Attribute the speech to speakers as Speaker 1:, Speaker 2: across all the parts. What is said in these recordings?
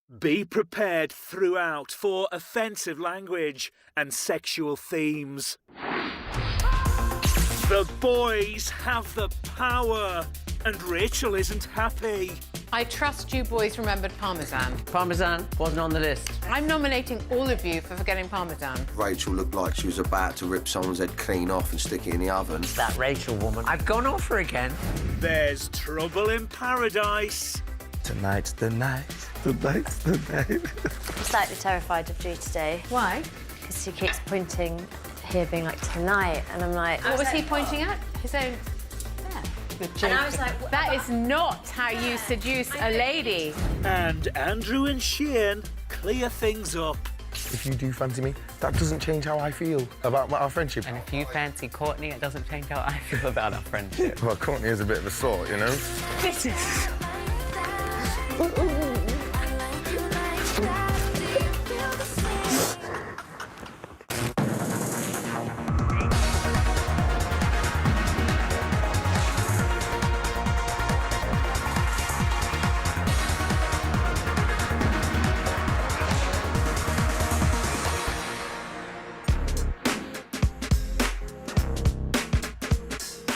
Speaker 1: Be prepared throughout for offensive language and sexual themes. The boys have the power, and Rachel isn't happy.
Speaker 2: I trust you boys remembered Parmesan.
Speaker 3: Parmesan wasn't on the list.
Speaker 2: I'm nominating all of you for forgetting Parmesan.
Speaker 4: Rachel looked like she was about to rip someone's head clean off and stick it in the oven.
Speaker 3: That Rachel woman. I've gone off her again.
Speaker 1: There's trouble in paradise.
Speaker 5: Tonight's the night. Tonight's the night.
Speaker 6: I'm slightly terrified of Drew today.
Speaker 2: Why?
Speaker 6: Because he keeps pointing here, being like, tonight, and I'm like...
Speaker 2: What was he pointing at? His own...
Speaker 6: And I was like...
Speaker 2: That is not how you seduce a lady.
Speaker 1: And Andrew and Shane clear things up.
Speaker 5: If you do fancy me, that doesn't change how I feel about our friendship.
Speaker 3: And if you fancy Courtney, it doesn't change how I feel about our friendship.
Speaker 5: Well, Courtney is a bit of a sort, you know?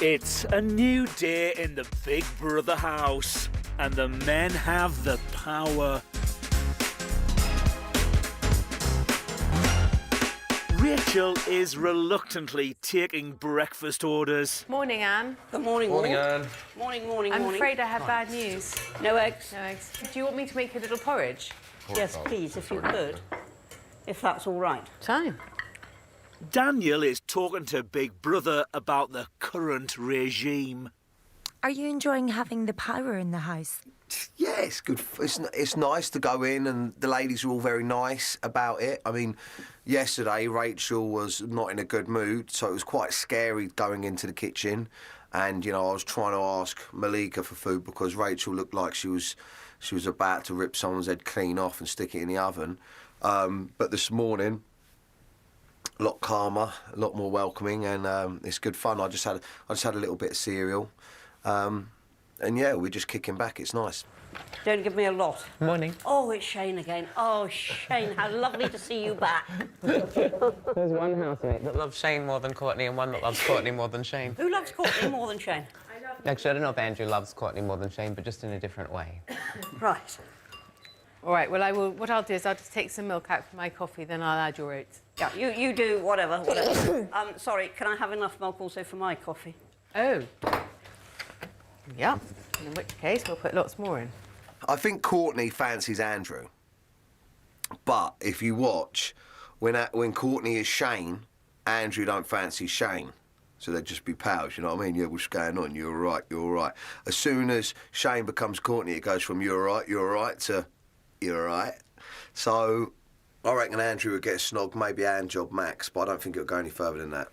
Speaker 1: It's a new day in the Big Brother house, and the men have the power. Rachel is reluctantly taking breakfast orders.
Speaker 2: Morning, Anne.
Speaker 7: Good morning,
Speaker 5: Morning, Anne.
Speaker 7: Morning.
Speaker 2: I'm afraid I have bad news.
Speaker 7: No eggs?
Speaker 2: No eggs. Do you want me to make a little porridge?
Speaker 7: Yes, please, if you could. If that's all right.
Speaker 2: Fine.
Speaker 1: Daniel is talking to Big Brother about the current regime.
Speaker 8: Are you enjoying having the power in the house?
Speaker 4: Yeah, it's good. It's nice to go in, and the ladies are all very nice about it. I mean, yesterday Rachel was not in a good mood, so it was quite scary going into the kitchen. And you know, I was trying to ask Malika for food because Rachel looked like she was about to rip someone's head clean off and stick it in the oven. But this morning, a lot calmer, a lot more welcoming, and it's good fun. I just had a little bit of cereal. And yeah, we're just kicking back. It's nice.
Speaker 7: Don't give me a lot.
Speaker 3: Morning.
Speaker 7: Oh, it's Shane again. Oh, Shane, how lovely to see you back.
Speaker 3: There's one housemate that loves Shane more than Courtney and one that loves Courtney more than Shane.
Speaker 7: Who loves Courtney more than Shane?
Speaker 3: Actually, I don't know if Andrew loves Courtney more than Shane, but just in a different way.
Speaker 7: Right.
Speaker 2: All right, well, what I'll do is I'll just take some milk out for my coffee, then I'll add your oats.
Speaker 7: Yeah, you do whatever. Sorry, can I have enough milk also for my coffee?
Speaker 2: Oh. Yeah. In which case, we'll put lots more in.
Speaker 4: I think Courtney fancies Andrew, but if you watch, when Courtney is Shane, Andrew don't fancy Shane. So they'd just be pals, you know what I mean? Yeah, what's going on? You're all right, you're all right. As soon as Shane becomes Courtney, it goes from you're all right to you're all right. So I reckon Andrew would get a snog, maybe hand job max, but I don't think it'll go any further than that.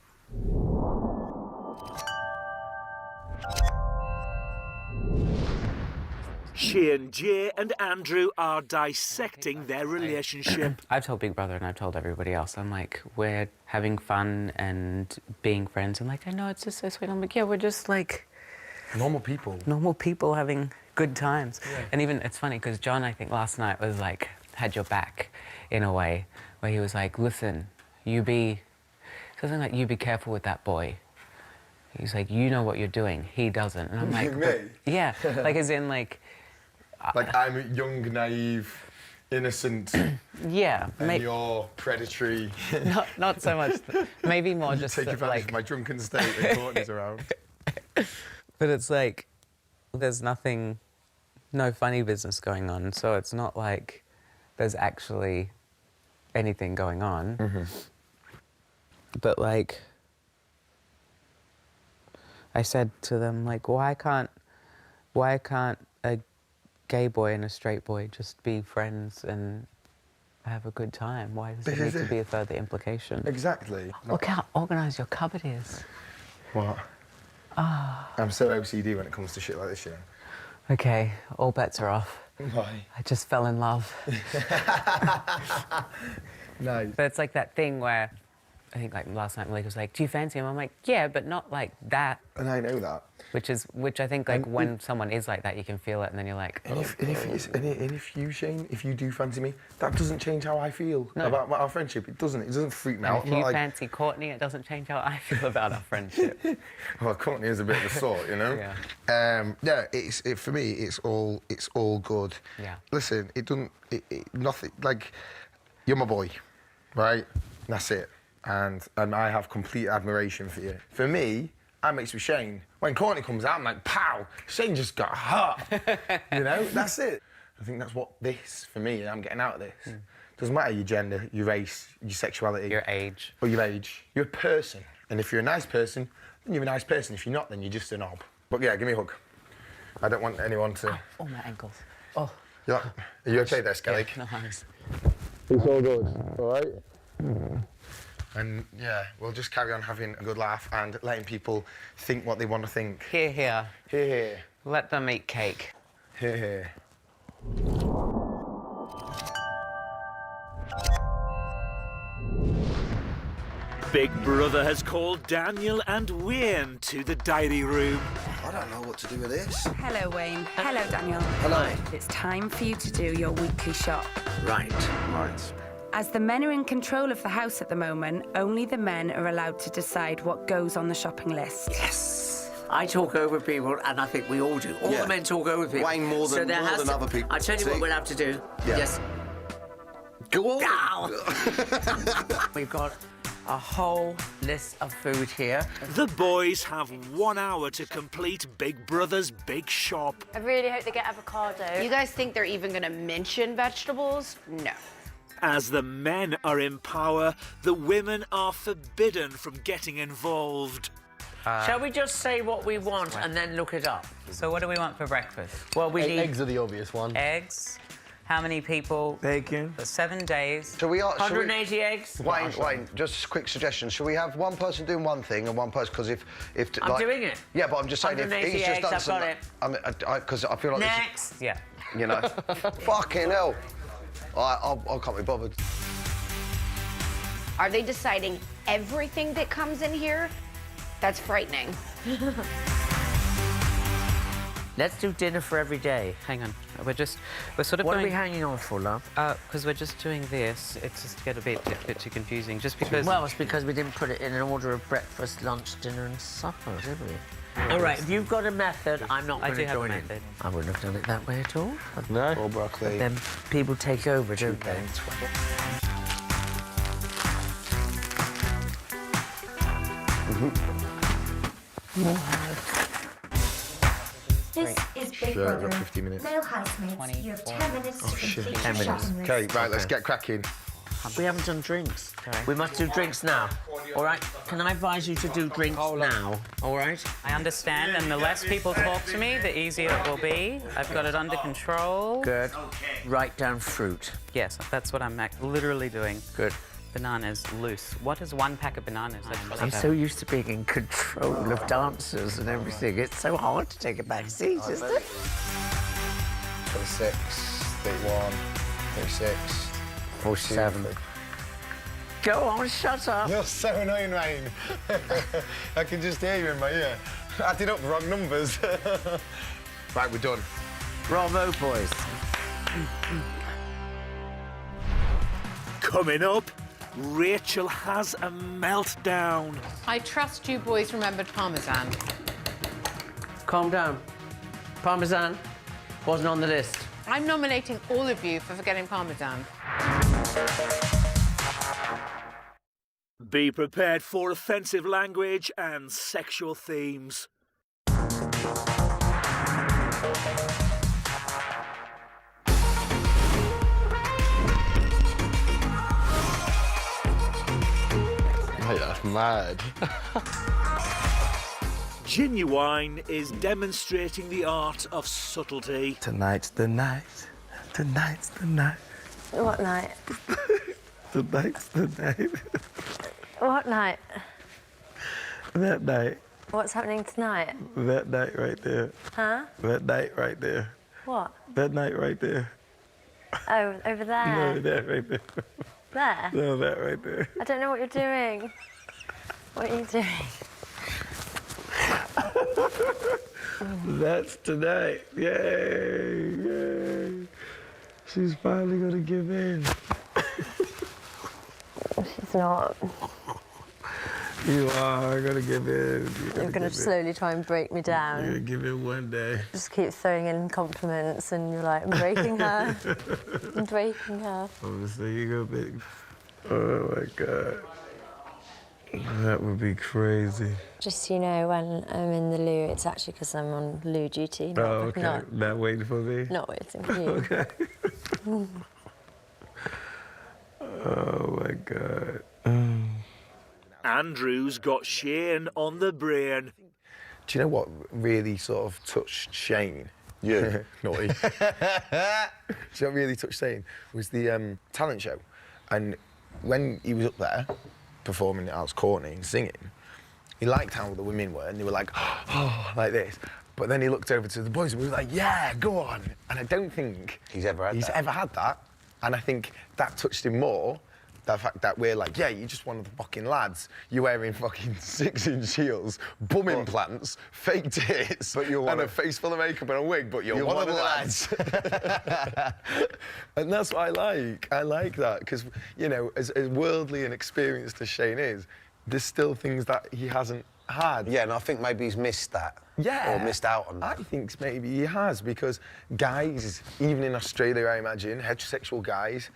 Speaker 1: Shane, Jay and Andrew are dissecting their relationship.
Speaker 3: I've told Big Brother and I've told everybody else, I'm like, we're having fun and being friends. And like, I know it's just so sweet. I'm like, yeah, we're just like...
Speaker 5: Normal people.
Speaker 3: Normal people having good times. Yeah. And even, it's funny, because John, I think, last night was like, had your back in a way, where he was like, listen, something like, you be careful with that boy. He's like, you know what you're doing. He doesn't. And I'm like...
Speaker 5: Me?
Speaker 3: Yeah, like as in like...
Speaker 5: Like, I'm young, naive, innocent.
Speaker 3: Yeah.
Speaker 5: And you're predatory.
Speaker 3: Not so much. Maybe more just
Speaker 5: take advantage
Speaker 3: like...
Speaker 5: of my drunken state when Courtney's around.
Speaker 3: But it's like, there's no funny business going on, so it's not like there's actually anything going on. Mm-hmm. But like, I said to them, like, why can't a gay boy and a straight boy just be friends and have a good time? Why does it need to be a further implication?
Speaker 5: Exactly.
Speaker 3: Look how organised your cupboard is.
Speaker 5: What?
Speaker 3: Ah.
Speaker 5: I'm so OCD when it comes to shit like this, you know.
Speaker 3: Okay, all bets are off.
Speaker 5: Why?
Speaker 3: I just fell in love.
Speaker 5: Nice.
Speaker 3: But it's like that thing where I think like last night Malik was like, do you fancy him? I'm like, yeah, but not like that.
Speaker 5: And I know that.
Speaker 3: Which I think like when someone is like that, you can feel it, and then you're like,
Speaker 5: And if you, Shane, if you do fancy me, that doesn't change how I feel about our friendship. It doesn't freak me out.
Speaker 3: If you fancy Courtney, it doesn't change how I feel about our friendship.
Speaker 5: Well, Courtney is a bit of a sort, you know.
Speaker 3: Yeah.
Speaker 5: For me, it's all good.
Speaker 3: Yeah.
Speaker 5: Listen, nothing like you're my boy, right? That's it. And I have complete admiration for you. For me, I'm mates with Shane. When Courtney comes out, I'm like, pow! Shane just got hot. You know, that's it. I think that's what for me, I'm getting out of this. Doesn't matter your gender, your race, your sexuality.
Speaker 3: Your age.
Speaker 5: Or your age. You're a person. And if you're a nice person, then you're a nice person. If you're not, then you're just a knob. But yeah, give me a hug. I don't want anyone to...
Speaker 3: Oh, my ankles. Oh.
Speaker 5: Are you okay there, Skellig?
Speaker 3: Yeah, no worries.
Speaker 5: It's all good, all right? And yeah, we'll just carry on having a good laugh and letting people think what they want to think.
Speaker 3: Here, here.
Speaker 5: Here, here.
Speaker 3: Let them eat cake.
Speaker 5: Here, here.
Speaker 1: Big Brother has called Daniel and Wayne to the diary room.
Speaker 4: I don't know what to do with this.
Speaker 9: Hello, Wayne. Hello, Daniel.
Speaker 4: Hello.
Speaker 9: It's time for you to do your weekly shop.
Speaker 4: Right.
Speaker 9: As the men are in control of the house at the moment, only the men are allowed to decide what goes on the shopping list.
Speaker 10: Yes. I talk over people, and I think we all do. All the men talk over people.
Speaker 4: Wayne more than other people.
Speaker 10: I'll tell you what we'll have to do.
Speaker 4: Yeah.
Speaker 10: Yes.
Speaker 4: Go on.
Speaker 10: Now. We've got a whole list of food here.
Speaker 1: The boys have 1 hour to complete Big Brother's big shop.
Speaker 6: I really hope they get avocado.
Speaker 2: You guys think they're even going to mention vegetables? No.
Speaker 1: As the men are in power, the women are forbidden from getting involved.
Speaker 10: Shall we just say what we want and then look it up?
Speaker 3: So what do we want for breakfast?
Speaker 10: Well, we need...
Speaker 5: Eggs are the obvious one.
Speaker 3: Eggs. How many people?
Speaker 5: Bacon.
Speaker 3: For 7 days.
Speaker 4: So we are
Speaker 10: 180 eggs.
Speaker 4: Wayne, just a quick suggestion. Should we have one person doing one thing and one person? Because if
Speaker 10: I'm doing it.
Speaker 4: Yeah, but I'm just saying if
Speaker 10: 180
Speaker 4: he's just done
Speaker 10: eggs, I've got
Speaker 4: something. Because I feel like
Speaker 10: Next.
Speaker 3: Yeah.
Speaker 4: you know, fucking hell. I can't be bothered.
Speaker 2: Are they deciding everything that comes in here? That's frightening.
Speaker 10: Let's do dinner for every day.
Speaker 3: Hang on. We're sort of
Speaker 10: What
Speaker 3: going...
Speaker 10: are we hanging on for, love?
Speaker 3: Because we're just doing this. It's just get a bit too confusing. Just because...
Speaker 10: Well, it's because we didn't put it in an order of breakfast, lunch, dinner and supper, did we? All right, if you've got a method, I'm not going to join in. I wouldn't have done it that way at all.
Speaker 5: No. Or broccoli.
Speaker 10: But then people take over, don't they?
Speaker 8: This is Big
Speaker 5: Sure,
Speaker 8: Brother.
Speaker 5: I've got 50 minutes.
Speaker 8: Male housemates, you have 10 minutes to complete your
Speaker 10: 10 minutes.
Speaker 8: shopping list.
Speaker 5: Okay, right, let's get cracking.
Speaker 10: We haven't done drinks. We must do drinks now. All right? Can I advise you to do drinks now? All right?
Speaker 3: I understand, and the less people talk to me, the easier it will be. I've got it under control.
Speaker 10: Good. Write down fruit.
Speaker 3: Yes, that's what I'm literally doing.
Speaker 10: Good.
Speaker 3: Bananas loose. What is 1 pack of bananas?
Speaker 10: I'm so used to being in control of dancers and everything. It's so hard to take a back seat, isn't it?
Speaker 5: 26, 31, 36,
Speaker 10: 47. Go on, shut up.
Speaker 5: You're so annoying, Wayne. I can just hear you in my ear. Added up the wrong numbers. Right, we're done.
Speaker 10: Bravo, boys.
Speaker 1: Coming up, Rachel has a meltdown.
Speaker 2: I trust you boys remembered Parmesan.
Speaker 10: Calm down. Parmesan wasn't on the list.
Speaker 2: I'm nominating all of you for forgetting Parmesan.
Speaker 1: Be prepared for offensive language and sexual themes.
Speaker 5: Mate, that's mad.
Speaker 1: Genuine is demonstrating the art of subtlety.
Speaker 5: Tonight's the night. Tonight's the night.
Speaker 6: What night?
Speaker 5: Tonight's the night.
Speaker 6: What night?
Speaker 5: That night.
Speaker 6: What's happening tonight?
Speaker 5: That night right there.
Speaker 6: Huh?
Speaker 5: That night right there.
Speaker 6: What?
Speaker 5: That night right there.
Speaker 6: Oh, over there?
Speaker 5: No, that right there.
Speaker 6: There.
Speaker 5: No, that right there.
Speaker 6: I don't know what you're doing. What are you doing?
Speaker 5: That's tonight. Yay, yay. She's finally gonna give in.
Speaker 6: She's not.
Speaker 5: You are gonna give in.
Speaker 6: You're going to slowly try and break me down.
Speaker 5: You're gonna give in one day.
Speaker 6: Just keep throwing in compliments and you're like, I'm breaking her. I'm breaking her.
Speaker 5: Obviously, you go big. Oh my God. That would be crazy.
Speaker 6: Just so you know, when I'm in the loo, it's actually because I'm on loo duty.
Speaker 5: Oh, okay. Not waiting for me?
Speaker 6: Not waiting for you.
Speaker 5: Okay. Oh my God.
Speaker 1: Andrew's got Shane on the brain.
Speaker 5: Do you know what really sort of touched Shane?
Speaker 4: Yeah.
Speaker 5: Naughty. Do you know what really touched Shane? Was the talent show. And when he was up there performing Alice Courtney and singing, he liked how the women were, and they were like, oh, like this. But then he looked over to the boys and we were like, yeah, go on. And I don't think
Speaker 4: He's ever had that.
Speaker 5: And I think that touched him more. The fact that we're like, yeah, you're just one of the fucking lads. You're wearing fucking 6-inch heels, bum implants, fake tits, and a face full of makeup and a wig, but you're one of the lads. And that's what I like. I like that, because, you know, as worldly and experienced as Shane is, there's still things that he hasn't had.
Speaker 4: Yeah, and I think maybe he's missed that.
Speaker 5: Yeah.
Speaker 4: Or missed out on that.
Speaker 5: I think maybe he has, because guys, even in Australia, I imagine, heterosexual guys,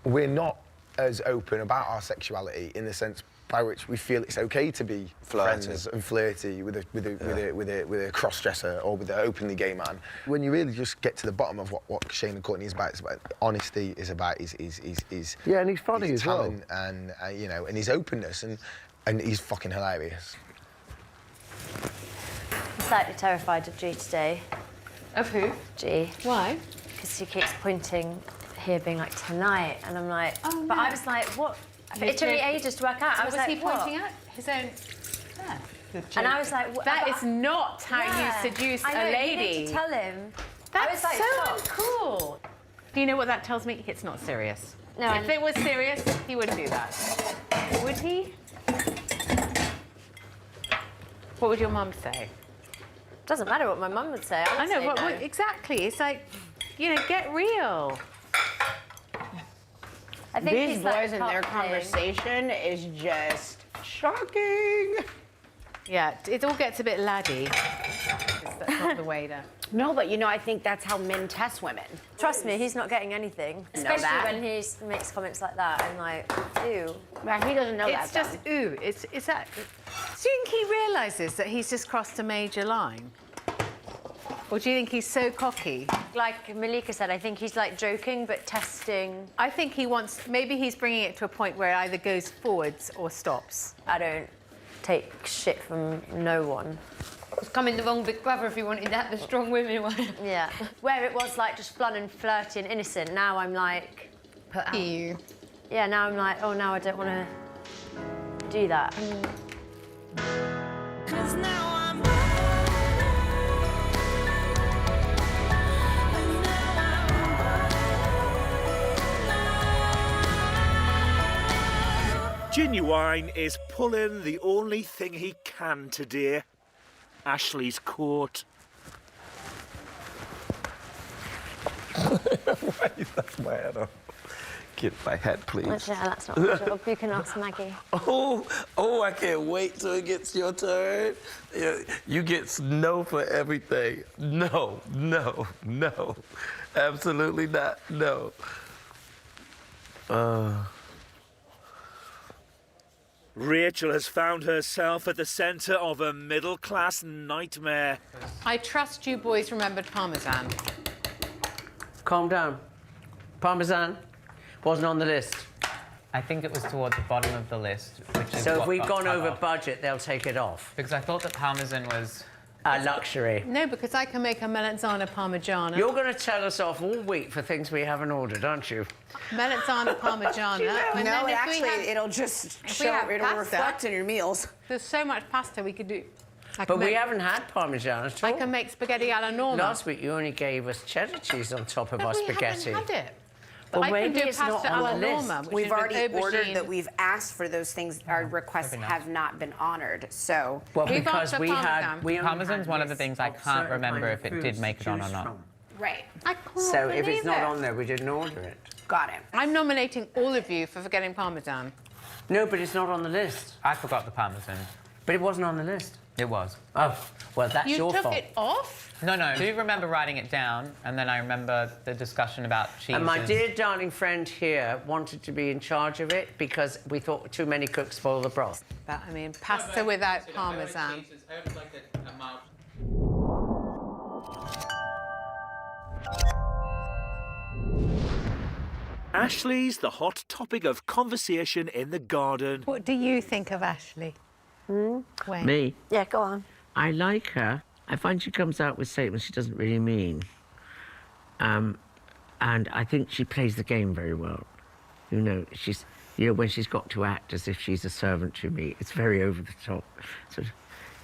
Speaker 5: we're not as open about our sexuality in the sense by which we feel it's okay to be friends and flirty with a cross-dresser or with an openly gay man. When you really just get to the bottom of what Shane and Courtney is about, it's about honesty, is about his
Speaker 4: yeah, and he's funny as well,
Speaker 5: and you know, and his openness, and he's fucking hilarious.
Speaker 6: I'm slightly terrified of G today.
Speaker 2: Of who?
Speaker 6: G.
Speaker 2: Why?
Speaker 6: Because he keeps pointing here, being like, tonight, and I'm like,
Speaker 2: oh,
Speaker 6: but
Speaker 2: no.
Speaker 6: I was like, what? It took me ages to work out.
Speaker 2: So
Speaker 6: I was
Speaker 2: was
Speaker 6: like,
Speaker 2: he pointing
Speaker 6: what?
Speaker 2: at his own? Yeah.
Speaker 6: And I was like,
Speaker 2: that is not how you seduce
Speaker 6: I know,
Speaker 2: a lady.
Speaker 6: You need to tell him.
Speaker 2: That's
Speaker 6: like,
Speaker 2: so
Speaker 6: stop.
Speaker 2: uncool. Do you know what that tells me? It's not serious.
Speaker 6: No.
Speaker 2: If it was serious, he wouldn't do that. Would he? What would your mum say?
Speaker 6: Doesn't matter what my mum would say.
Speaker 2: I know,
Speaker 6: say
Speaker 2: what,
Speaker 6: no.
Speaker 2: exactly. It's like, you know, get real.
Speaker 6: I think
Speaker 10: These
Speaker 6: he's
Speaker 10: boys
Speaker 6: like
Speaker 10: and their
Speaker 6: top
Speaker 10: conversation is just shocking.
Speaker 2: Yeah, it all gets a bit laddie. That's not the way to...
Speaker 10: No, but you know, I think that's how men test women.
Speaker 6: Trust me, he's not getting anything. Especially when he makes comments like that. I'm like, ew.
Speaker 10: Well, he doesn't know that.
Speaker 2: It's just, ooh, it's that... Do you think he realises that he's just crossed a major line? Or do you think he's so cocky?
Speaker 6: Like Malika said, I think he's like joking, but testing.
Speaker 2: I think he wants... Maybe he's bringing it to a point where it either goes forwards or stops.
Speaker 6: I don't take shit from no one.
Speaker 11: It's coming the wrong Big Brother if you wanted that, the strong women one.
Speaker 6: Yeah. Where it was like just fun and flirty and innocent, now I'm like...
Speaker 11: Put out. Ew.
Speaker 6: Yeah, now I'm like, oh, now I don't want to do that.
Speaker 12: 'Cause now I'm
Speaker 1: Genuine is pulling the only thing he can today. Ashley's coat.
Speaker 5: That's my head off. Get my head, please.
Speaker 6: Actually, that's not my job. You can ask Maggie.
Speaker 13: Oh, I can't wait till it gets your turn. You get no for everything. No. Absolutely not, no.
Speaker 1: Rachel has found herself at the centre of a middle-class nightmare.
Speaker 2: I trust you boys remembered Parmesan.
Speaker 10: Calm down. Parmesan wasn't on the list.
Speaker 3: I think it was towards the bottom of the list, which is
Speaker 10: So
Speaker 3: what
Speaker 10: if we've
Speaker 3: got
Speaker 10: gone
Speaker 3: cut
Speaker 10: over
Speaker 3: off.
Speaker 10: budget, they'll take it off.
Speaker 3: Because I thought that Parmesan was...
Speaker 10: A luxury.
Speaker 2: No, because I can make a melanzana parmigiana.
Speaker 10: You're going to tell us off all week for things we haven't ordered, aren't you?
Speaker 2: Melanzana parmigiana. And
Speaker 11: No,
Speaker 2: then if
Speaker 11: actually,
Speaker 2: we have,
Speaker 11: it'll just
Speaker 2: if we
Speaker 11: show,
Speaker 2: have
Speaker 11: it'll
Speaker 2: pasta,
Speaker 11: reflect in your meals.
Speaker 2: There's so much pasta we could do.
Speaker 10: But we haven't had Parmesan at all.
Speaker 2: I can make spaghetti alla norma.
Speaker 10: Last week you only gave us cheddar cheese on top of our
Speaker 2: We
Speaker 10: spaghetti.
Speaker 2: haven't had it.
Speaker 7: Well,
Speaker 2: I can
Speaker 7: maybe
Speaker 2: do
Speaker 7: it's not
Speaker 2: pasta
Speaker 7: on
Speaker 2: alla
Speaker 7: the list.
Speaker 2: norma, which
Speaker 12: We've
Speaker 2: is with
Speaker 12: already ordered
Speaker 2: aubergine.
Speaker 12: that we've asked for those things. Our requests have not been honoured, so...
Speaker 3: Well,
Speaker 2: We've
Speaker 3: because
Speaker 2: asked for
Speaker 3: we had...
Speaker 2: Parmesan.
Speaker 3: Parmesan's one of the things I can't remember if it did make it on or not.
Speaker 12: Right.
Speaker 2: I can't
Speaker 10: So if
Speaker 2: believe
Speaker 10: it's not
Speaker 2: it.
Speaker 10: on there, we didn't order it.
Speaker 12: Got it.
Speaker 2: I'm nominating all of you for forgetting Parmesan.
Speaker 10: No, but it's not on the list.
Speaker 3: I forgot the Parmesan.
Speaker 10: But it wasn't on the list.
Speaker 3: It was.
Speaker 10: Oh, well, that's
Speaker 2: You
Speaker 10: your
Speaker 2: took
Speaker 10: fault.
Speaker 2: it off?
Speaker 3: No, no. I do remember writing it down, and then I remember the discussion about cheeses.
Speaker 10: And my dear darling friend here wanted to be in charge of it because we thought too many cooks spoil the broth.
Speaker 2: But, I mean, pasta without Parmesan.
Speaker 1: Ashley's the hot topic of conversation in the garden.
Speaker 2: What do you think of Ashley? Wayne?
Speaker 10: Me?
Speaker 6: Yeah, go on.
Speaker 10: I like her. I find she comes out with statements she doesn't really mean. And I think she plays the game very well. You know, when she's got to act as if she's a servant to me, it's very over the top.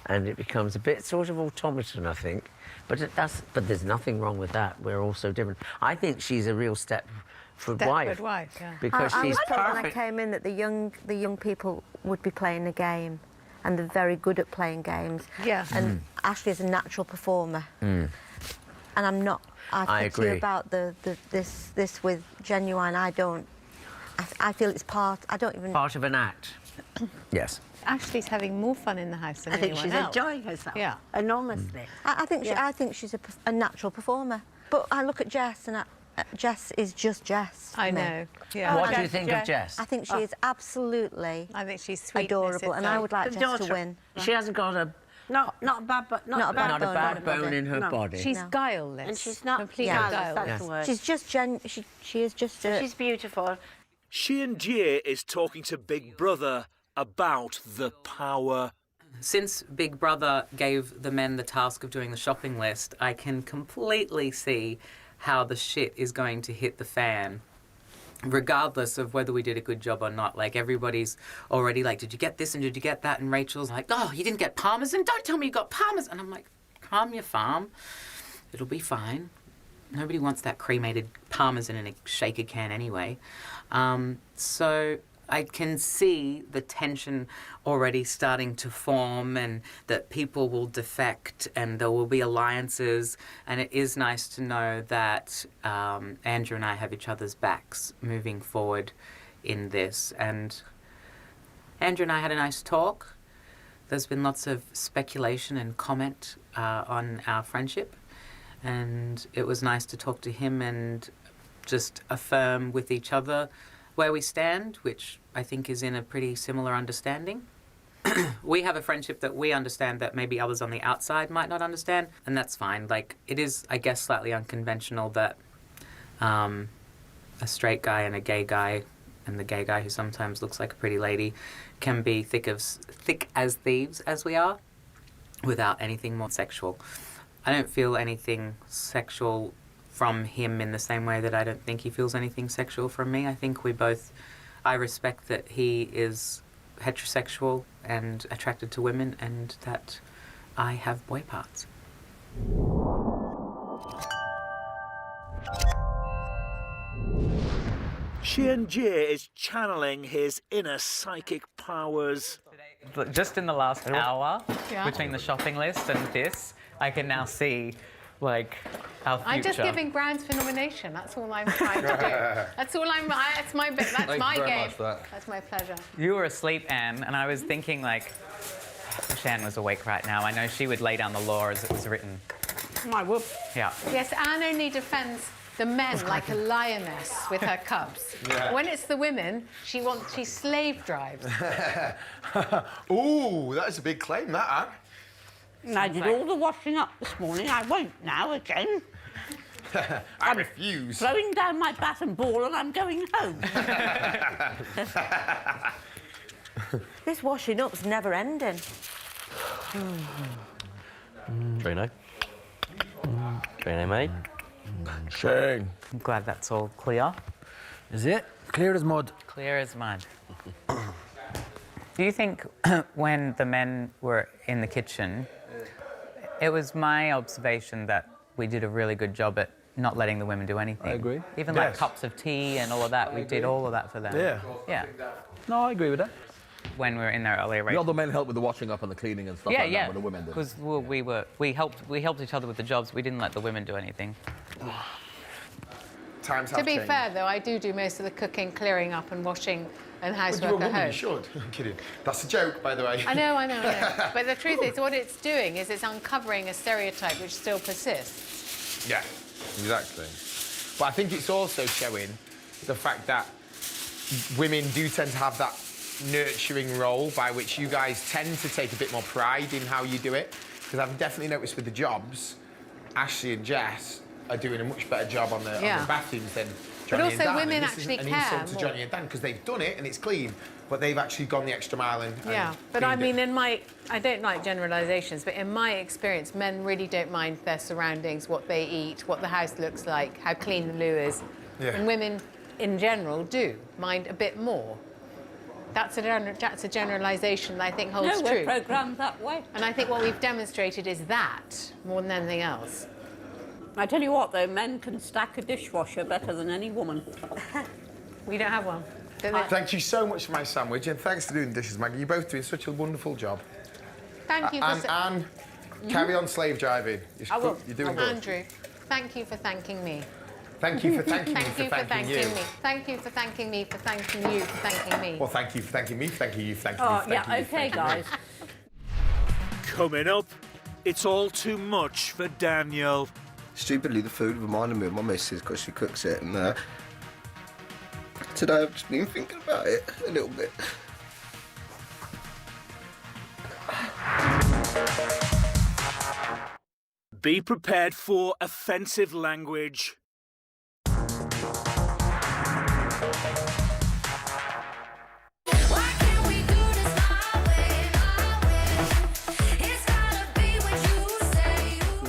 Speaker 10: And it becomes a bit sort of automaton, I think. But there's nothing wrong with that. We're all so different. I think she's a real Stepford wife.
Speaker 2: Yeah.
Speaker 10: Because
Speaker 6: I
Speaker 10: she's
Speaker 6: was told when I
Speaker 10: perfect.
Speaker 6: came in that the young people would be playing a game, and they're very good at playing games.
Speaker 2: Yeah.
Speaker 6: And Ashley is a natural performer, and I'm not.
Speaker 10: I
Speaker 6: I feel
Speaker 10: agree.
Speaker 6: about this with Genuine. I don't. I feel it's part. I don't even.
Speaker 10: Part of an act. Yes.
Speaker 2: Ashley's having more fun in the house than
Speaker 14: I think
Speaker 2: anyone
Speaker 14: she's
Speaker 2: else.
Speaker 14: enjoying herself.
Speaker 2: Yeah.
Speaker 14: Enormously.
Speaker 6: I think she's a natural performer. But I look at Jess, and Jess is just Jess.
Speaker 2: I
Speaker 6: to me.
Speaker 2: know. Yeah.
Speaker 10: What do you think of Jess?
Speaker 6: I think she is absolutely.
Speaker 2: I think she's sweet.
Speaker 6: Adorable, and I would like Jess to win.
Speaker 10: She hasn't got a
Speaker 14: Not a bad, but not a
Speaker 10: not a bad bone in her
Speaker 14: No.
Speaker 10: body.
Speaker 2: She's
Speaker 6: No.
Speaker 2: guileless.
Speaker 14: And she's not
Speaker 2: completely
Speaker 14: guileless,
Speaker 2: guileless.
Speaker 14: that's the word.
Speaker 6: She's just she is just a.
Speaker 14: She's beautiful.
Speaker 1: Sheehan Jay is talking to Big Brother about the power.
Speaker 15: Since Big Brother gave the men the task of doing the shopping list, I can completely see how the shit is going to hit the fan, regardless of whether we did a good job or not. Like, everybody's already like, did you get this and did you get that? And Rachel's like, oh, you didn't get Parmesan? Don't tell me you got Parmesan. And I'm like, calm your farm. It'll be fine. Nobody wants that cremated Parmesan in a shaker can anyway. So I can see the tension already starting to form, and that people will defect and there will be alliances. And it is nice to know that Andrew and I have each other's backs moving forward in this. And Andrew and I had a nice talk. There's been lots of speculation and comment on our friendship. And it was nice to talk to him and just affirm with each other where we stand, which I think is in a pretty similar understanding. We have a friendship that we understand that maybe others on the outside might not understand, and that's fine. Like, it is, I guess, slightly unconventional that a straight guy and a gay guy, and the gay guy who sometimes looks like a pretty lady, can be thick as thieves as we are, without anything more sexual. I don't feel anything sexual from him in the same way that I don't think he feels anything sexual from me. I think I respect that he is heterosexual and attracted to women, and that I have boy parts.
Speaker 1: Sheehan Jay is channeling his inner psychic powers.
Speaker 3: Just in the last hour,
Speaker 2: Yeah.
Speaker 3: between the shopping list and this, I can now see, like, our future.
Speaker 2: I'm just giving grounds for nomination. That's all I'm trying to do. That's all that's my bit. That's
Speaker 16: Thank
Speaker 2: my
Speaker 16: you very
Speaker 2: game.
Speaker 16: much for that.
Speaker 2: That's my pleasure.
Speaker 3: You were asleep, Anne, and I was thinking, like, if Anne was awake right now, I know she would lay down the law as it was written.
Speaker 14: My whoop.
Speaker 3: Yeah.
Speaker 2: Yes, Anne only defends the men like a lioness with her cubs.
Speaker 5: Yeah.
Speaker 2: When it's the women, she slave drives.
Speaker 5: Ooh, that is a big claim, that, Anne.
Speaker 14: I did all the washing up this morning. I won't now again.
Speaker 5: I refuse.
Speaker 14: Throwing down my bat and ball and I'm going home.
Speaker 6: This washing up's never ending.
Speaker 16: Trino. Trino, mate.
Speaker 3: Shane. I'm glad that's all clear.
Speaker 16: Is it? Clear as mud.
Speaker 3: Clear as mud. Do you think when the men were in the kitchen, it was my observation that we did a really good job at not letting the women do anything.
Speaker 16: I agree.
Speaker 3: Even
Speaker 16: Yes.
Speaker 3: like cups of tea and all of that, we did all of that for them.
Speaker 16: Yeah.
Speaker 3: Yeah.
Speaker 16: No, I agree with that.
Speaker 3: When we were in there earlier,
Speaker 16: The other men helped with the washing up and the cleaning and stuff
Speaker 3: yeah,
Speaker 16: like
Speaker 3: yeah.
Speaker 16: that, but the women did.
Speaker 3: Because we helped each other with the jobs. We didn't let the women do anything.
Speaker 5: Times have
Speaker 2: To be
Speaker 5: changed.
Speaker 2: fair, though, I do most of the cooking, clearing up and washing and
Speaker 5: Well,
Speaker 2: housework
Speaker 5: you're a
Speaker 2: at
Speaker 5: woman,
Speaker 2: home.
Speaker 5: you should. I'm kidding. That's a joke, by the way.
Speaker 2: I know. But the truth is, what it's doing is it's uncovering a stereotype which still persists.
Speaker 5: Yeah, exactly. But I think it's also showing the fact that women do tend to have that nurturing role by which you guys tend to take a bit more pride in how you do it. Because I've definitely noticed with the jobs, Ashley and Jess are doing a much better job on the bathrooms than Johnny
Speaker 2: also
Speaker 5: and Dan.
Speaker 2: women
Speaker 5: And this
Speaker 2: actually
Speaker 5: isn't an
Speaker 2: care
Speaker 5: insult to
Speaker 2: more.
Speaker 5: Johnny and Dan because they've done it and it's clean, but they've actually gone the extra mile and
Speaker 2: Yeah, but I mean, I don't like generalisations, but in my experience, men really don't mind their surroundings, what they eat, what the house looks like, how clean the loo is.
Speaker 5: Yeah.
Speaker 2: And women, in general, do mind a bit more. That's a generalisation that I think holds
Speaker 14: No,
Speaker 2: true.
Speaker 14: we're programmed that way.
Speaker 2: And I think what we've demonstrated is that more than anything else.
Speaker 14: I tell you what, though, men can stack a dishwasher better than any woman.
Speaker 2: We don't have one.
Speaker 5: Thank you so much for my sandwich and thanks for doing the dishes, Maggie. You're both doing such a wonderful job.
Speaker 2: Thank you for...
Speaker 5: And carry on slave driving.
Speaker 2: I will.
Speaker 5: You're doing good.
Speaker 2: Andrew, thank you for thanking me.
Speaker 5: Thank you for thanking me
Speaker 2: Thank you
Speaker 5: for
Speaker 2: for
Speaker 5: thanking
Speaker 2: thanking
Speaker 5: you.
Speaker 2: me. Thank you for thanking me for thanking you for thanking me.
Speaker 5: Well, thank you for thanking me for thanking you for thanking
Speaker 14: Oh,
Speaker 5: me for thanking
Speaker 14: yeah,
Speaker 5: you for
Speaker 14: OK,
Speaker 5: thanking
Speaker 14: guys.
Speaker 5: me.
Speaker 1: Coming up, it's all too much for Daniel.
Speaker 4: Stupidly, the food reminded me of my missus because she cooks it, and today I've just been thinking about it a little bit.
Speaker 1: Be prepared for offensive language.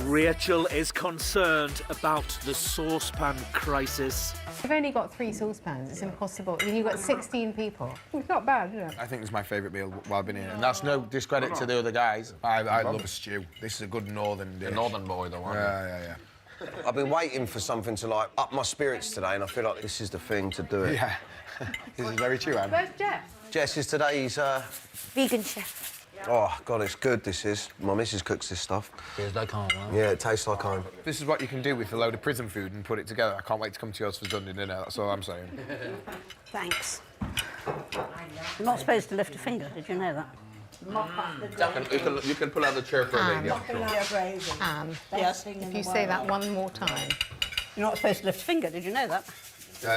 Speaker 1: Rachel is concerned about the saucepan crisis.
Speaker 2: You've only got 3 saucepans. It's impossible. You've got 16 people. It's not bad, is it?
Speaker 5: I think it's my favourite meal while I've been here. And that's no discredit to the other guys. I love a stew. This is a good northern dish.
Speaker 13: The northern boy, though, aren't you?
Speaker 5: Yeah.
Speaker 4: I've been waiting for something to, like, up my spirits today, and I feel like this is the thing to do it.
Speaker 5: Yeah. This is very true, Anne.
Speaker 2: Where's Jeff?
Speaker 4: Jess is today's...
Speaker 6: Vegan chef.
Speaker 4: Oh, God, it's good, this is. My missus cooks this stuff.
Speaker 16: Feels like home, huh?
Speaker 4: Yeah, it tastes like home.
Speaker 5: This is what you can do with a load of prison food and put it together. I can't wait to come to yours for Sunday dinner, that's all I'm saying.
Speaker 14: Thanks. You're not supposed to lift a finger, did you know that?
Speaker 13: You can pull out the chair for me. Yeah, sure.
Speaker 2: Anne,
Speaker 14: Yes.
Speaker 2: if you say that one more time.
Speaker 14: You're not supposed to lift a finger, did you know that?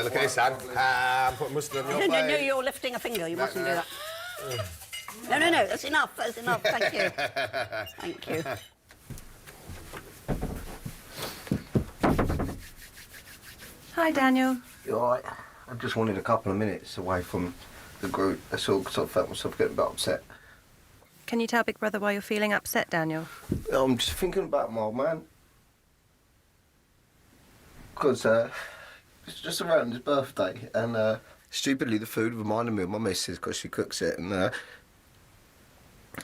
Speaker 5: Look at this, Anne. I'm putting mustard on your
Speaker 14: No,
Speaker 5: plate.
Speaker 14: you're lifting a finger. You mustn't do that. No, that's enough. That's enough. Thank you. Thank you.
Speaker 6: Hi, Daniel.
Speaker 4: You all right? I just wanted a couple of minutes away from the group. That's all, because I felt myself getting a bit upset.
Speaker 6: Can you tell Big Brother why you're feeling upset, Daniel?
Speaker 4: I'm just thinking about my old man. Because it's just around his birthday, and stupidly the food reminded me of my missus because she cooks it, and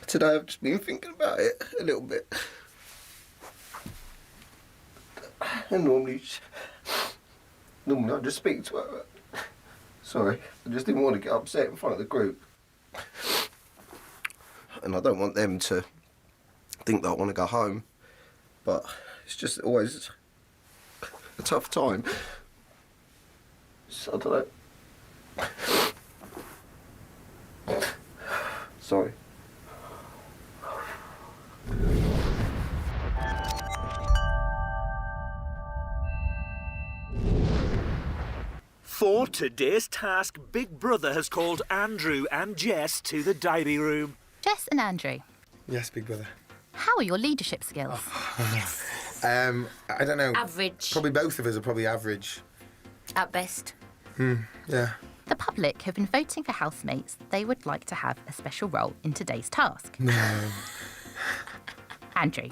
Speaker 4: today I've just been thinking about it a little bit. And normally I just speak to her. Sorry, I just didn't want to get upset in front of the group. And I don't want them to think that I want to go home. But it's just always a tough time. So I don't know. Sorry.
Speaker 1: For today's task, Big Brother has called Andrew and Jess to the diary room.
Speaker 17: Jess and Andrew,
Speaker 5: Yes, Big Brother.
Speaker 17: how are your leadership skills?
Speaker 5: I don't know.
Speaker 17: Average.
Speaker 5: Probably both of us are probably average.
Speaker 17: At best.
Speaker 5: Yeah.
Speaker 17: The public have been voting for housemates they would like to have a special role in today's task.
Speaker 5: No.
Speaker 17: Andrew,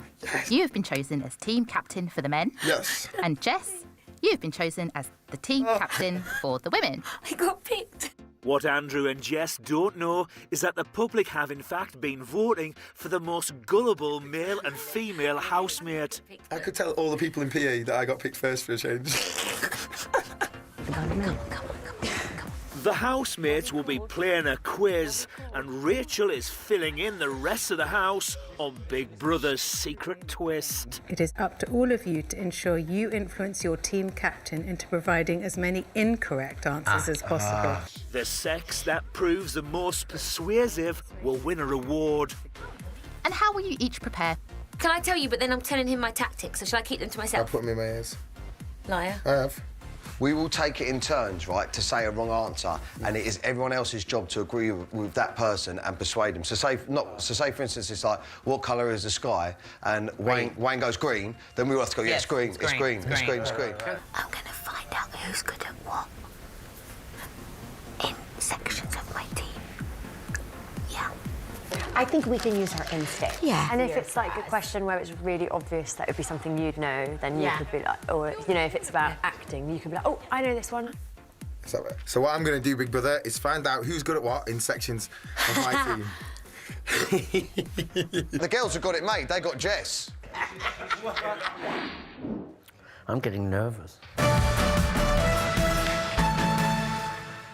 Speaker 17: you have been chosen as team captain for the men.
Speaker 5: Yes.
Speaker 17: And Jess, you have been chosen as the team captain for the women.
Speaker 6: I got picked.
Speaker 1: What Andrew and Jess don't know is that the public have in fact been voting for the most gullible male and female housemate.
Speaker 5: I could tell all the people in PE that I got picked first for a change.
Speaker 1: The housemates will be playing a quiz, and Rachel is filling in the rest of the house on Big Brother's secret twist.
Speaker 2: It is up to all of you to ensure you influence your team captain into providing as many incorrect answers as possible.
Speaker 1: The sex that proves the most persuasive will win a reward.
Speaker 17: And how will you each prepare?
Speaker 11: Can I tell you, but then I'm telling him my tactics, so shall I keep them to
Speaker 5: I'll
Speaker 11: myself?
Speaker 5: put them in my ears.
Speaker 11: Liar.
Speaker 5: I have.
Speaker 4: We will take it in turns, right, to say a wrong answer, and it is everyone else's job to agree with that person and persuade them. So say, for instance, it's like, what colour is the sky? And Wayne goes green, then we all have to go, yes, green, it's green.
Speaker 11: I'm going to find out who's good at what in sections of my team. Yeah.
Speaker 6: I think we can use our instinct.
Speaker 11: Yeah.
Speaker 6: And if it's like a question where it's really obvious that it would be something you'd know, then you could be like, or, you know, if it's about acting, you could be like, oh, I know this one.
Speaker 5: So what I'm going to do, Big Brother, is find out who's good at what in sections of my team.
Speaker 4: The girls have got it made. They got Jess.
Speaker 10: I'm getting nervous.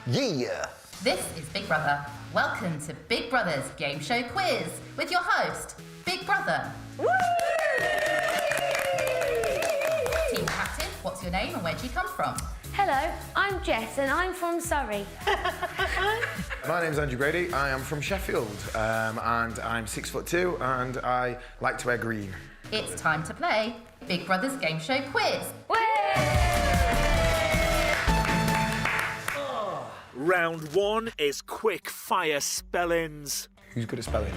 Speaker 4: Yeah.
Speaker 17: This is Big Brother. Welcome to Big Brother's game show quiz with your host, Big Brother. Woo! Team captain, what's your name and where do you come from?
Speaker 11: Hello, I'm Jess and I'm from Surrey.
Speaker 5: My name's Andrew Brady. I am from Sheffield, and I'm 6'2", and I like to wear green.
Speaker 17: It's time to play Big Brother's game show quiz.
Speaker 1: Round 1 is quick fire spellings.
Speaker 5: Who's good at spelling?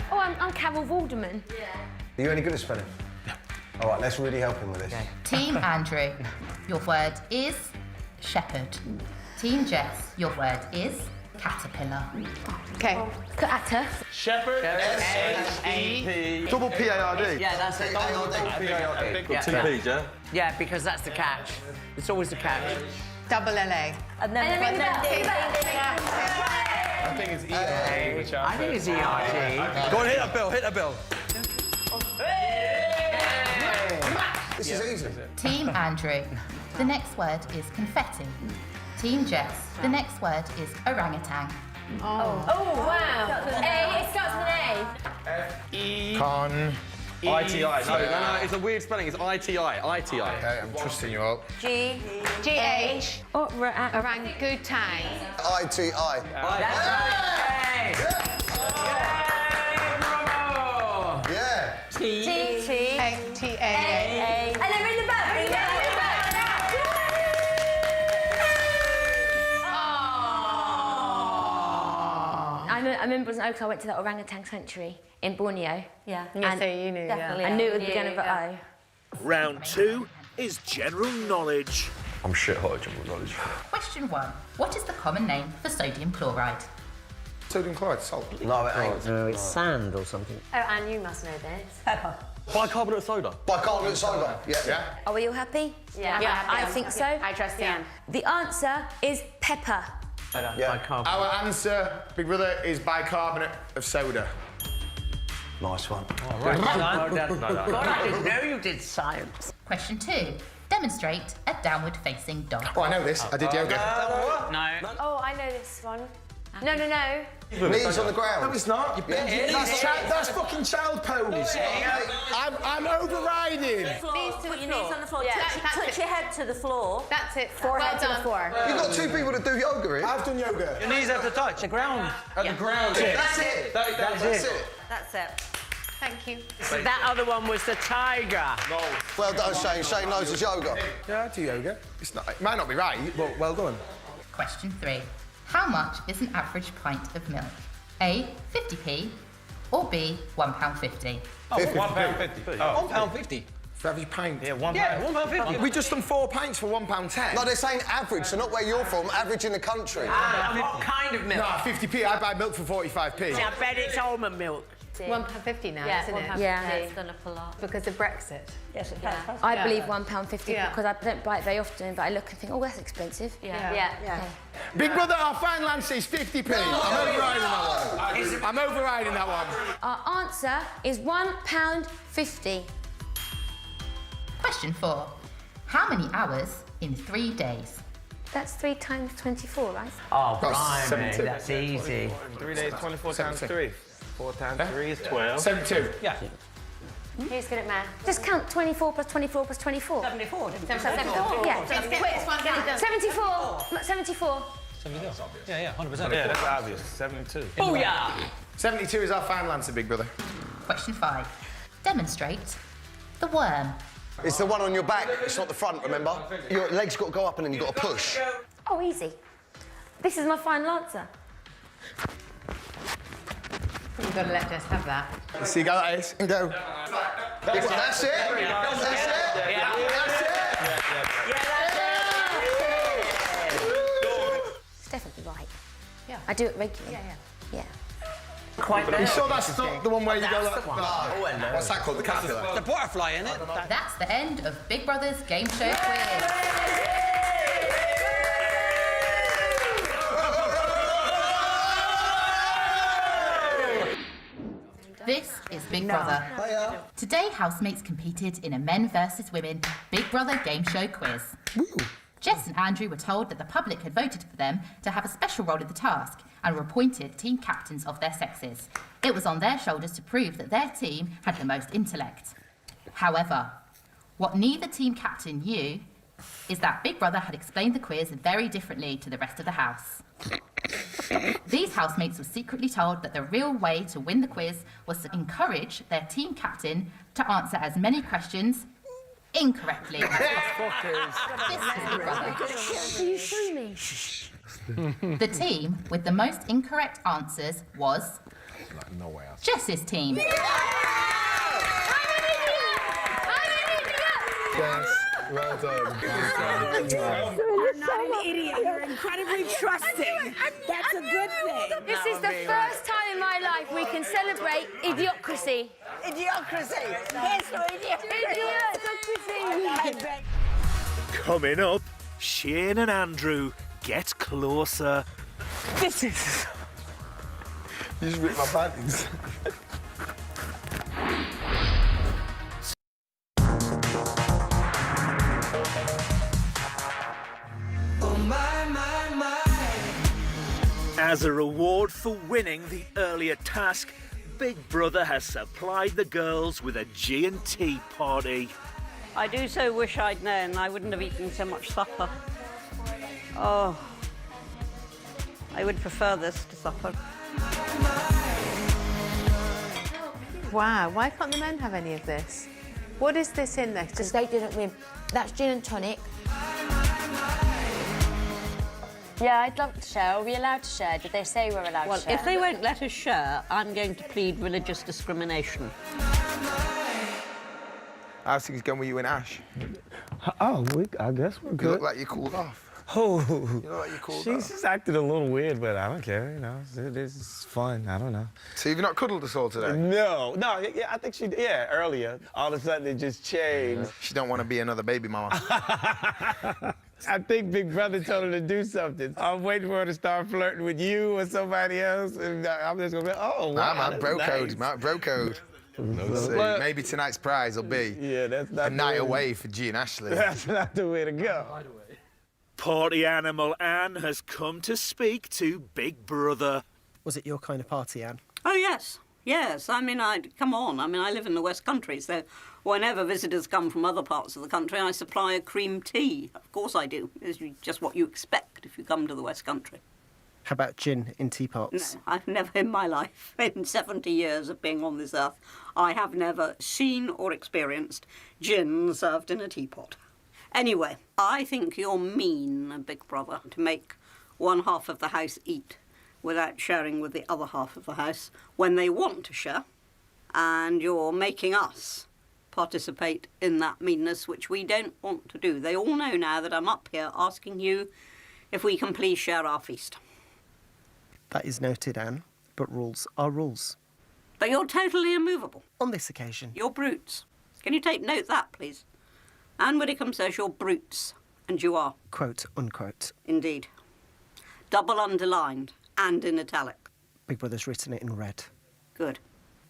Speaker 11: Oh, I'm Carol Vorderman.
Speaker 4: Are you any good at spelling? No. All right, let's really help him with this.
Speaker 17: Team Andrew, your word is shepherd. Team Jess, your word is caterpillar.
Speaker 2: Okay.
Speaker 11: Catter.
Speaker 13: Shepherd. S-H-E-P.
Speaker 5: Double P-A-R-D.
Speaker 3: Yeah, that's it.
Speaker 13: Two P's, yeah?
Speaker 3: Yeah, because that's the catch. It's always the catch.
Speaker 2: Double LA.
Speaker 6: And then
Speaker 11: ring the bell.
Speaker 13: I think it's E-R-T, which
Speaker 3: I think it's E-R-T.
Speaker 13: Go on, hit that bell, hit that bell.
Speaker 4: This is easy.
Speaker 17: Team Andrew, the next word is confetti. Team Jess, the next word is orangutan.
Speaker 11: Oh, wow. A, it starts with an A.
Speaker 13: E.
Speaker 5: Con.
Speaker 13: I-T-I. No, it's a weird spelling. It's I-T-I. I-T-I.
Speaker 5: Okay, I'm trusting you all.
Speaker 11: G-H. Orangutan.
Speaker 4: I-T-I. Yeah.
Speaker 2: T-T-A-A.
Speaker 11: And then ring the bell. Ring the bell. I remember because I went to the orangutan sanctuary in Borneo.
Speaker 6: Yeah.
Speaker 11: And
Speaker 6: So you knew,
Speaker 11: definitely. I knew it would begin with O.
Speaker 1: Round 2 is general knowledge.
Speaker 13: I'm shit hot at general knowledge.
Speaker 17: Question 1. What is the common name for sodium chloride?
Speaker 5: Sodium chloride, salt.
Speaker 4: No, it ain't.
Speaker 10: No, it's sand or something.
Speaker 6: Oh, Anne, you must know this.
Speaker 13: Bicarbonate of soda.
Speaker 4: Bicarbonate soda. Yeah.
Speaker 11: Are we all happy?
Speaker 6: Yeah.
Speaker 11: I think so.
Speaker 12: I trust Anne.
Speaker 11: The answer is pepper.
Speaker 4: Yeah.
Speaker 5: Our answer, Big Brother, is bicarbonate of soda.
Speaker 4: Nice one.
Speaker 3: God, I didn't know you did science.
Speaker 17: Question 2. Demonstrate a downward-facing dog.
Speaker 5: Oh, I know this. I did yoga.
Speaker 3: No.
Speaker 6: Oh, I know this one.
Speaker 11: No.
Speaker 4: Knees on the ground.
Speaker 5: No, it's not. That's fucking child pose. I'm overriding.
Speaker 11: Knees to the floor.
Speaker 14: on the floor.
Speaker 6: Yeah.
Speaker 14: Touch your head to the floor.
Speaker 2: That's it.
Speaker 6: Forehead to the floor.
Speaker 4: You've got two people that do yoga here.
Speaker 5: I've done yoga.
Speaker 13: Your knees have to touch the ground. At the ground.
Speaker 4: That's it. That's it.
Speaker 14: That's it.
Speaker 2: Thank you.
Speaker 3: So that other one was the tiger.
Speaker 13: No.
Speaker 4: Well done, Shane. Shane knows his yoga.
Speaker 5: Yeah, I do yoga. It might not be right, but well done.
Speaker 17: Question 3. How much is an average pint of milk? A, 50p, or B, £1.50?
Speaker 13: Oh, £1.50. £1.50.
Speaker 5: For average pint.
Speaker 13: Yeah, £1.50.
Speaker 5: We just done 4 pints for £1.10.
Speaker 4: No, they're saying average, so not where you're from, average in the country.
Speaker 3: What kind of milk?
Speaker 5: No, 50p. I buy milk for 45p.
Speaker 3: I bet it's almond milk.
Speaker 2: £1.50 now,
Speaker 6: Yeah,
Speaker 2: isn't it?
Speaker 6: £1.50.
Speaker 11: Yeah.
Speaker 6: It's gone up a lot.
Speaker 2: Because of Brexit.
Speaker 7: Yes, it
Speaker 2: Yeah.
Speaker 7: has.
Speaker 11: I believe £1.50 because I don't buy it very often, but I look and think, oh, that's expensive.
Speaker 6: Yeah.
Speaker 5: Big Brother, our final answer is 50p. I'm overriding that one. I'm overriding that one.
Speaker 11: Our answer is £1.50.
Speaker 17: Question 4. How many hours in 3 days?
Speaker 11: That's 3 times 24, right?
Speaker 10: Oh,
Speaker 5: That's
Speaker 10: blimey,
Speaker 5: 72.
Speaker 10: that's easy.
Speaker 13: 3 days, 24 times
Speaker 5: 72.
Speaker 13: 3. 4 times 3 is 12.
Speaker 5: 72.
Speaker 13: Yeah.
Speaker 6: Who's good at math?
Speaker 11: Just count 24 plus 24 plus 24.
Speaker 7: 74, didn't you?
Speaker 11: 74. Yeah.
Speaker 2: It's the quickest one, get it done.
Speaker 11: 74. 74.
Speaker 16: Yeah, 100%.
Speaker 13: Yeah, that's obvious. 72.
Speaker 10: Oh, yeah.
Speaker 5: 72 is our final answer, Big Brother.
Speaker 17: Question 5. Demonstrate the worm.
Speaker 4: It's the one on your back, it's not the front, remember? Your legs got to go up and then you've got to push.
Speaker 11: Oh, easy. This is my final answer.
Speaker 2: You've got to let Jess have that.
Speaker 5: Let's see, go like this and go. That's it. That's it. That's it.
Speaker 11: It's definitely right. Yeah. I do it regularly. Yeah.
Speaker 5: You sure that's not the one where you go like... What's that called? The caterpillar?
Speaker 16: The butterfly, in it?
Speaker 17: That's the end of Big Brother's game show quiz. This is Big Brother. Today, housemates competed in a men versus women Big Brother game show quiz. Jess and Andrew were told that the public had voted for them to have a special role in the task and were appointed team captains of their sexes. It was on their shoulders to prove that their team had the most intellect. However, what neither team captain knew is that Big Brother had explained the quiz very differently to the rest of the house. These housemates were secretly told that the real way to win the quiz was to encourage their team captain to answer as many questions incorrectly as possible. This is Big Brother.
Speaker 11: Can you show me?
Speaker 17: The team with the most incorrect answers was Jess's team.
Speaker 5: Yes, well done.
Speaker 18: You're not an idiot. You're incredibly trusting. That's a good thing.
Speaker 11: This is the first time in my life we can celebrate idiocracy.
Speaker 18: Idiocracy. Here's to idiocracy.
Speaker 1: Coming up, Shane and Andrew get closer.
Speaker 5: This is... You just ripped my panties.
Speaker 1: As a reward for winning the earlier task, Big Brother has supplied the girls with a G&T party.
Speaker 7: I do so wish I'd known. I wouldn't have eaten so much supper. Oh, I would prefer this to supper.
Speaker 2: Wow, why can't the men have any of this? What is this in there?
Speaker 11: Because they didn't win. That's gin and tonic.
Speaker 6: Yeah, I'd love to share. Are we allowed to share? Did they say we're allowed to share?
Speaker 7: Well, if they won't let us share, I'm going to plead religious discrimination.
Speaker 5: How's things going with you and Ash?
Speaker 19: Oh, I guess we're good.
Speaker 5: You look like you cooled off.
Speaker 19: Oh,
Speaker 5: You look like you cooled off.
Speaker 19: she's just acting a little weird, but I don't care, you know. It's fun, I don't know.
Speaker 5: So you've not cuddled us all today?
Speaker 19: No, yeah, I think earlier. All of a sudden it just changed.
Speaker 5: She don't want to be another baby mama.
Speaker 19: I think Big Brother told her to do something. I'm waiting for her to start flirting with you or somebody else, and I'm just gonna be, oh, wow,
Speaker 5: Nah, man,
Speaker 19: that's
Speaker 5: bro
Speaker 19: nice.
Speaker 5: code, man, bro code. We'll see. Maybe tonight's prize will be
Speaker 19: that's not
Speaker 5: a night
Speaker 19: the way.
Speaker 5: away for G and Ashley.
Speaker 19: That's not the way to go.
Speaker 1: Party animal Anne has come to speak to Big Brother.
Speaker 20: Was it your kind of party, Anne?
Speaker 7: Oh, yes. Yes. I mean, come on. I mean, I live in the West Country, so whenever visitors come from other parts of the country, I supply a cream tea. Of course I do. It's just what you expect if you come to the West Country.
Speaker 20: How about gin in teapots?
Speaker 7: No, I've never in my life, in 70 years of being on this earth, I have never seen or experienced gin served in a teapot. Anyway, I think you're mean, Big Brother, to make one half of the house eat without sharing with the other half of the house when they want to share, and you're making us participate in that meanness, which we don't want to do. They all know now that I'm up here asking you if we can please share our feast.
Speaker 20: That is noted, Anne, but rules are rules.
Speaker 7: But you're totally immovable.
Speaker 20: On this occasion.
Speaker 7: You're brutes. Can you take note of that, please? Anne Widdecombe says you're brutes, and you are.
Speaker 20: Quote, unquote.
Speaker 7: Indeed. Double underlined and in italic.
Speaker 20: Big Brother's written it in red.
Speaker 7: Good.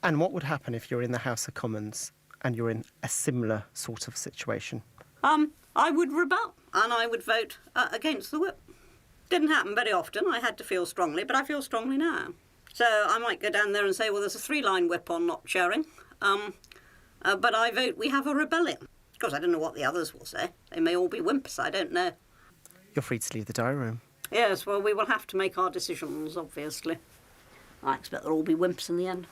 Speaker 20: And what would happen if you're in the House of Commons and you're in a similar sort of situation?
Speaker 7: I would rebel, and I would vote against the whip. Didn't happen very often. I had to feel strongly, but I feel strongly now. So I might go down there and say, well, there's a 3-line whip on not sharing. But I vote we have a rebellion. Of course, I don't know what the others will say. They may all be wimps, I don't know.
Speaker 20: You're free to leave the diary room.
Speaker 7: Yes, well, we will have to make our decisions, obviously. I expect they'll all be wimps in the end.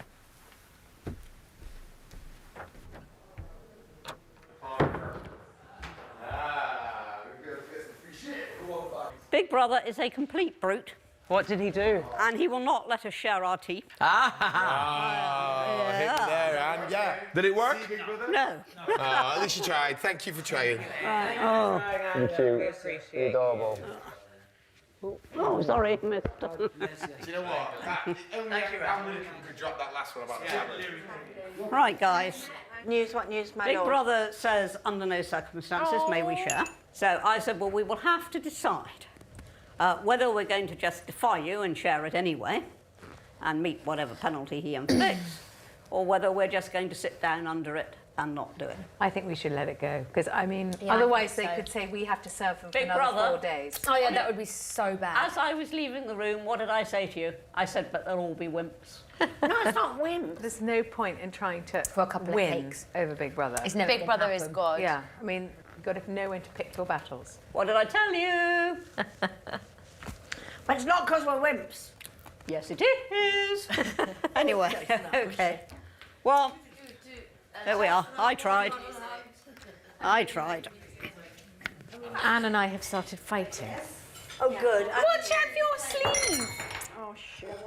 Speaker 7: Big Brother is a complete brute.
Speaker 3: What did he do?
Speaker 7: And he will not let us share our tea.
Speaker 5: Hit there, Anne. Yeah. Did it work?
Speaker 7: No.
Speaker 5: At least you tried. Thank you for trying.
Speaker 7: Oh.
Speaker 5: Thank you. You're adorable.
Speaker 7: Oh, sorry, mister.
Speaker 5: Do you know what? Only Anne Widdecombe could drop that last one about the tablet.
Speaker 7: Right, guys.
Speaker 14: News, what news, my
Speaker 7: Big
Speaker 14: lord?
Speaker 7: Brother says, under no circumstances may we share. So I said, well, we will have to decide whether we're going to just defy you and share it anyway and meet whatever penalty he inflicts, or whether we're just going to sit down under it and not do it.
Speaker 2: I think we should let it go, because, I mean,
Speaker 12: Yeah,
Speaker 2: otherwise
Speaker 12: I think
Speaker 2: they
Speaker 12: so.
Speaker 2: could say we have to serve them for
Speaker 7: Big
Speaker 2: another
Speaker 7: Brother.
Speaker 2: 4 days.
Speaker 12: Oh, yeah, that would be so bad.
Speaker 7: As I was leaving the room, what did I say to you? I said, but they'll all be wimps.
Speaker 12: No, it's not wimps.
Speaker 2: There's no point in trying to
Speaker 12: For a couple of
Speaker 2: win
Speaker 12: cakes.
Speaker 2: over Big Brother.
Speaker 12: It's never
Speaker 2: Big
Speaker 12: gonna
Speaker 2: Brother is
Speaker 12: happen.
Speaker 2: God. Yeah, I mean, you've got to know when to pick your battles.
Speaker 7: What did I tell you?
Speaker 14: But it's not because we're wimps.
Speaker 7: Yes, it is. Anyway, okay. Well, there we are. I tried.
Speaker 2: Anne and I have started fighting.
Speaker 14: Oh, good.
Speaker 2: Watch out for your sleeve!
Speaker 14: Oh, shit.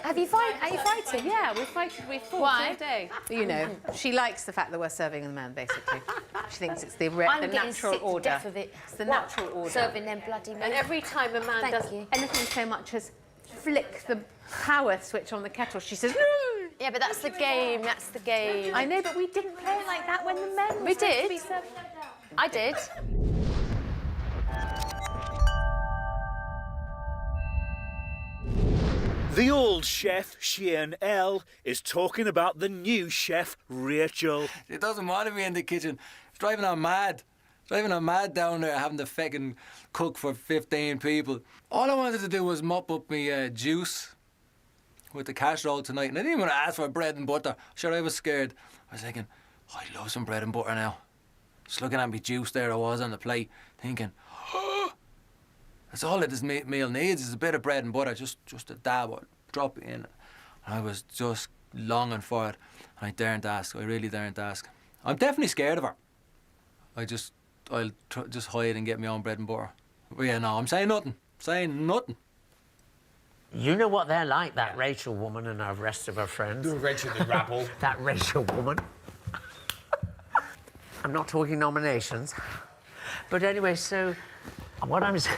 Speaker 2: Are you fighting? Yeah, we've fought
Speaker 12: Why?
Speaker 2: all day. You know, she likes the fact that we're serving the man, basically. She thinks it's the
Speaker 12: I'm getting
Speaker 2: natural
Speaker 12: sick to
Speaker 2: order.
Speaker 12: death of it.
Speaker 2: It's the
Speaker 12: What?
Speaker 2: natural order.
Speaker 12: Serving them bloody men.
Speaker 2: And every time a man
Speaker 12: Thank
Speaker 2: does
Speaker 12: you.
Speaker 2: anything so much as flick the power switch on the kettle, she says, no!
Speaker 6: Yeah, but that's the game. That's the game.
Speaker 2: I know, but we didn't play it like that when the men were
Speaker 6: We
Speaker 2: supposed to
Speaker 6: did.
Speaker 2: be serving them down.
Speaker 6: I did.
Speaker 1: The old chef, Shane L, is talking about the new chef, Rachel.
Speaker 13: It doesn't want to be in the kitchen. It's driving her mad. Driving her mad down there having to feckin' cook for 15 people. All I wanted to do was mop up my juice with the casserole tonight. And I didn't even want to ask for bread and butter. Sure, I was scared. I was thinking, oh, I love some bread and butter now. Just looking at my juice there I was on the plate, thinking, oh, that's all that this meal needs is a bit of bread and butter, just a dab, or drop it in. And I was just longing for it. And I daren't ask. I really daren't ask. I'm definitely scared of her. I'll just hide and get my own bread and butter. But yeah, no, I'm saying nothing. Saying nothing.
Speaker 10: You know what they're like, that Rachel woman and the rest of her friends.
Speaker 5: Rachel the rabble.
Speaker 10: That Rachel woman. I'm not talking nominations. But anyway, so what I'm saying...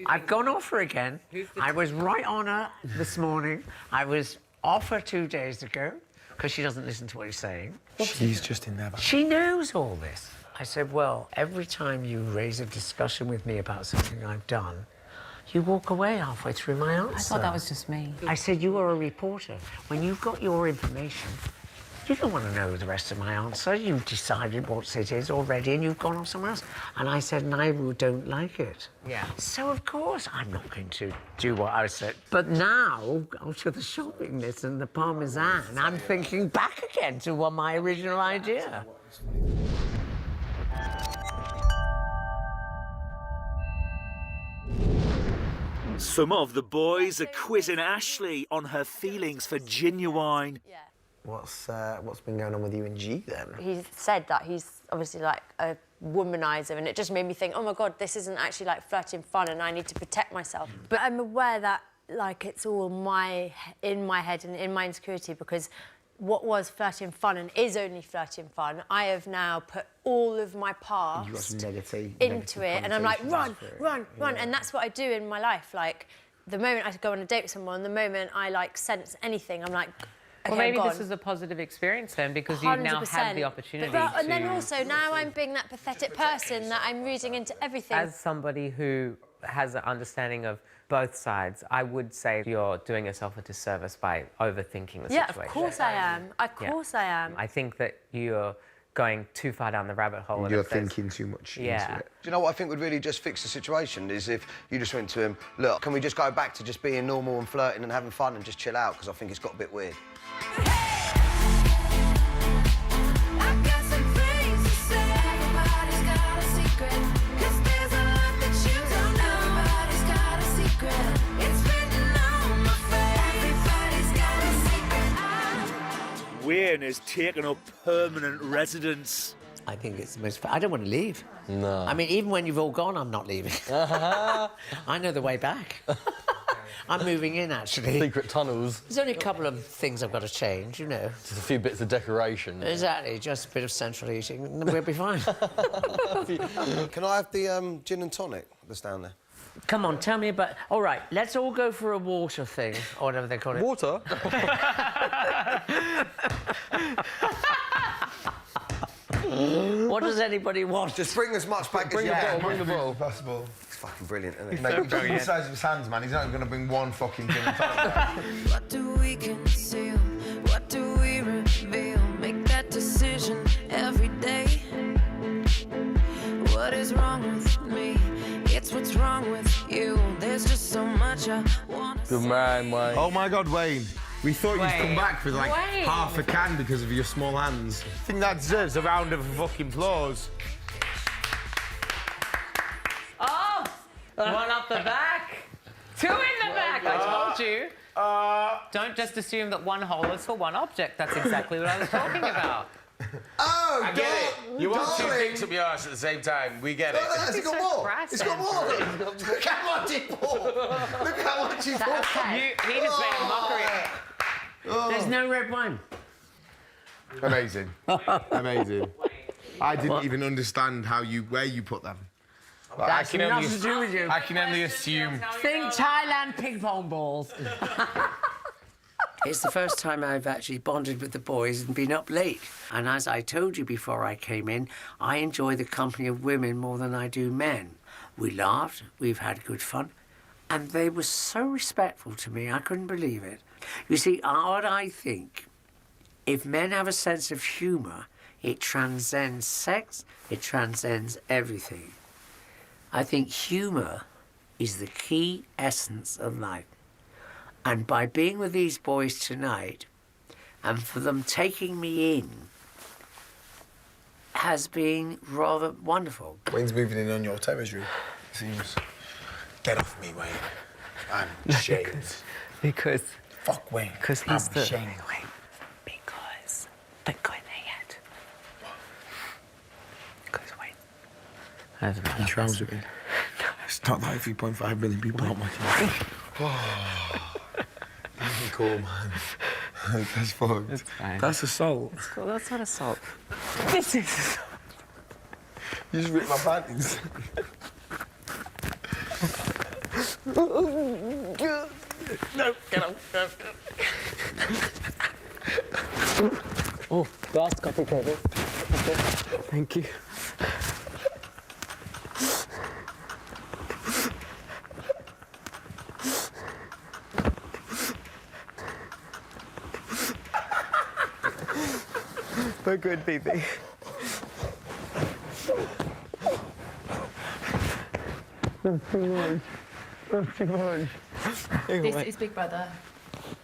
Speaker 10: I've gone off her again. I was right on her this morning. I was off her 2 days ago because she doesn't listen to what he's saying.
Speaker 5: She's just in there.
Speaker 10: She knows all this. I said, well, every time you raise a discussion with me about something I've done, you walk away halfway through my answer.
Speaker 2: I thought that was just me.
Speaker 10: I said, you are a reporter. When you've got your information, you don't want to know the rest of my answer. You've decided what it is already and you've gone off somewhere else. And I said, and I don't like it.
Speaker 2: Yeah.
Speaker 10: So, of course, I'm not going to do what I said. But now, after the shopping list and the parmesan, I'm thinking back again to my original idea.
Speaker 1: Some of the boys are quizzing Ashley on her feelings for Genuine.
Speaker 5: What's been going on with you and G then?
Speaker 6: He said that he's obviously like a womanizer, and it just made me think, oh my God, this isn't actually like flirting fun, and I need to protect myself. But I'm aware that like it's all in my head and in my insecurity, because what was flirting fun and is only flirting fun, I have now put all of my past
Speaker 5: You got some negative
Speaker 6: into it, and I'm like, run,
Speaker 5: connotations for it.
Speaker 6: run, run,
Speaker 5: Yeah.
Speaker 6: and that's what I do in my life. Like, the moment I go on a date with someone, the moment I like sense anything, I'm like, okay,
Speaker 3: Well, maybe
Speaker 6: I'm
Speaker 3: this
Speaker 6: gone.
Speaker 3: is a positive experience then, because you now have the
Speaker 6: 100%.
Speaker 3: opportunity
Speaker 6: And then
Speaker 3: to-
Speaker 6: also, now I'm being that pathetic person that I'm reading into everything.
Speaker 3: As somebody who has an understanding of both sides, I would say you're doing yourself a disservice by overthinking the
Speaker 6: Yeah,
Speaker 3: situation.
Speaker 6: of course I am. Of course I am.
Speaker 3: I think that you're going too far down the rabbit hole. and
Speaker 5: You're
Speaker 3: if there's-
Speaker 5: thinking too much
Speaker 3: Yeah.
Speaker 5: into it.
Speaker 4: Do you know what I think would really just fix the situation is if you just went to him, look, can we just go back to just being normal and flirting and having fun and just chill out, because I think it's got a bit weird.
Speaker 1: Wayne is taking up permanent residence.
Speaker 10: I think it's the most... I don't want to leave.
Speaker 21: No.
Speaker 10: I mean, even when you've all gone, I'm not leaving. I know the way back. I'm moving in, actually.
Speaker 21: Secret tunnels.
Speaker 10: There's only a couple of things I've got to change, you know.
Speaker 21: Just a few bits of decoration.
Speaker 10: Exactly, just a bit of central heating, and we'll be fine.
Speaker 4: Can I have the gin and tonic that's down there?
Speaker 10: Come on, tell me about... All right, let's all go for a water thing, or whatever they call it.
Speaker 21: Water?
Speaker 10: What does anybody want?
Speaker 4: Just bring as much back
Speaker 5: Bring
Speaker 4: as you
Speaker 5: the
Speaker 4: can.
Speaker 5: bottle, bring the bottle. Possible.
Speaker 4: It's fucking brilliant, isn't it?
Speaker 5: Mate, look at the size of his hands, man. He's not even going to bring one fucking gin and tonic.
Speaker 22: What do we conceal? What do we reveal? Make that decision every day. What is wrong with me? It's what's wrong with you. There's just so much I want to
Speaker 21: Good man, Wayne.
Speaker 5: Oh my God, Wayne. We thought you'd
Speaker 3: Wayne.
Speaker 5: come back with like
Speaker 3: Wayne.
Speaker 5: half a can because of your small hands.
Speaker 19: I think that deserves a round of fucking applause.
Speaker 3: Oh! One up the back. Two in the back, I told you. Don't just assume that one hole is for one object. That's exactly what I was talking about.
Speaker 4: Oh,
Speaker 19: I get it. You want two dicks up your arse at the same time. We get it.
Speaker 4: It's got more. It's got more. Look how much he poured. Look how much he poured.
Speaker 3: He just made a mockery.
Speaker 10: There's no red wine.
Speaker 5: Amazing. Amazing. I didn't even understand where you put them. But
Speaker 10: That's nothing to do with you.
Speaker 5: I can only assume.
Speaker 10: Think Thailand ping pong balls. It's the first time I've actually bonded with the boys and been up late. And as I told you before I came in, I enjoy the company of women more than I do men. We laughed, we've had good fun, and they were so respectful to me, I couldn't believe it. You see, what I think, if men have a sense of humour, it transcends sex, it transcends everything. I think humour is the key essence of life. And by being with these boys tonight, and for them taking me in, has been rather wonderful.
Speaker 5: Wayne's moving in on your territory. Seems. Get off me, Wayne. I'm ashamed.
Speaker 3: Because...
Speaker 5: Fuck Wayne.
Speaker 3: Because he's
Speaker 5: I'm
Speaker 3: the...
Speaker 5: ashamed.
Speaker 3: Because... Don't go there yet. Because Wayne... That's about
Speaker 5: You trouser me. It's not like 3.5 million people out my team. Cool, man. That's fucked.
Speaker 3: It's fine.
Speaker 5: That's assault.
Speaker 3: It's cool. That's not assault. This is assault.
Speaker 5: You just ripped my panties.
Speaker 3: No, get up. Oh, last coffee table. Thank you. We're good, baby. That's too much. That's too much.
Speaker 23: This is Big Brother.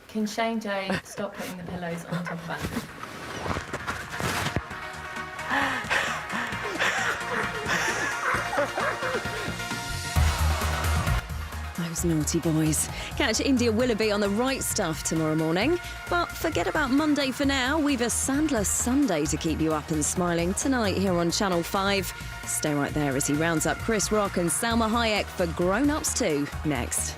Speaker 23: Can Shane J stop putting the pillows on top of Andrew?
Speaker 24: Those naughty boys. Catch India Willoughby on The Right Stuff tomorrow morning. But forget about Monday for now. We've a Sandler Sunday to keep you up and smiling tonight here on Channel 5. Stay right there as he rounds up Chris Rock and Salma Hayek for Grown Ups 2 next.